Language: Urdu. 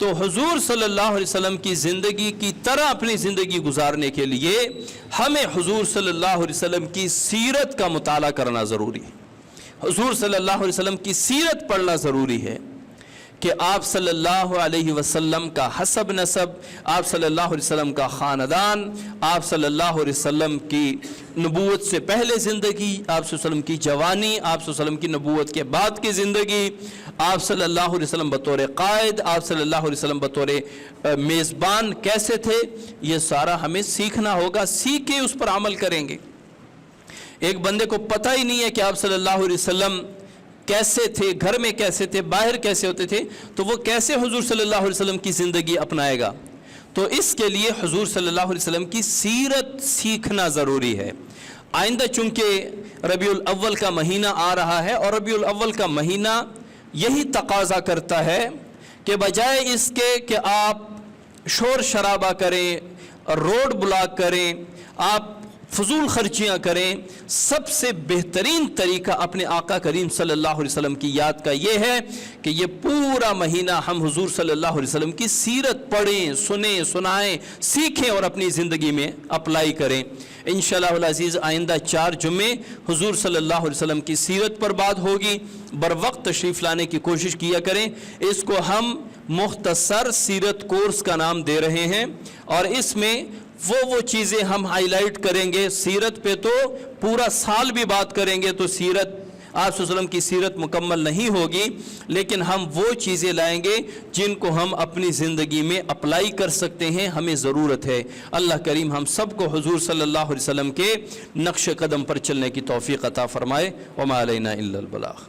تو حضور صلی اللہ علیہ وسلم کی زندگی کی طرح اپنی زندگی گزارنے کے لیے ہمیں حضور صلی اللہ علیہ وسلم کی سیرت کا مطالعہ کرنا ضروری ہے۔ حضور صلی اللہ علیہ وسلم کی سیرت پڑھنا ضروری ہے کہ آپ صلی اللہ علیہ وسلم کا حسب نسب، آپ صلی اللہ علیہ وسلم کا خاندان، آپ صلی اللہ علیہ وسلم کی نبوت سے پہلے زندگی، آپ صلی اللہ علیہ وسلم کی جوانی، آپ صلی اللہ علیہ وسلم کی نبوت کے بعد کی زندگی، آپ صلی اللہ علیہ وسلم بطور قائد، آپ صلی اللہ علیہ وسلم بطور میزبان کیسے تھے، یہ سارا ہمیں سیکھنا ہوگا۔ سیکھ کے اس پر عمل کریں گے۔ ایک بندے کو پتہ ہی نہیں ہے کہ آپ صلی اللہ علیہ وسلم کیسے تھے، گھر میں کیسے تھے، باہر کیسے ہوتے تھے، تو وہ کیسے حضور صلی اللہ علیہ وسلم کی زندگی اپنائے گا؟ تو اس کے لیے حضور صلی اللہ علیہ وسلم کی سیرت سیکھنا ضروری ہے۔ آئندہ چونکہ ربیع الاول کا مہینہ آ رہا ہے، اور ربیع الاول کا مہینہ یہی تقاضا کرتا ہے کہ بجائے اس کے کہ آپ شور شرابہ کریں، روڈ بلاک کریں، آپ فضول خرچیاں کریں، سب سے بہترین طریقہ اپنے آقا کریم صلی اللہ علیہ وسلم کی یاد کا یہ ہے کہ یہ پورا مہینہ ہم حضور صلی اللہ علیہ وسلم کی سیرت پڑھیں، سنیں، سنائیں، سیکھیں اور اپنی زندگی میں اپلائی کریں۔ انشاءاللہ العزیز آئندہ 4 جمعے حضور صلی اللہ علیہ وسلم کی سیرت پر بات ہوگی۔ بر وقت تشریف لانے کی کوشش کیا کریں۔ اس کو ہم مختصر سیرت کورس کا نام دے رہے ہیں، اور اس میں وہ چیزیں ہم ہائی لائٹ کریں گے۔ سیرت پہ تو پورا سال بھی بات کریں گے تو سیرت، آپ صلی اللہ علیہ وسلم کی سیرت مکمل نہیں ہوگی، لیکن ہم وہ چیزیں لائیں گے جن کو ہم اپنی زندگی میں اپلائی کر سکتے ہیں، ہمیں ضرورت ہے۔ اللہ کریم ہم سب کو حضور صلی اللہ علیہ وسلم کے نقش قدم پر چلنے کی توفیق عطا فرمائے۔ وما علینا الا البلاغ۔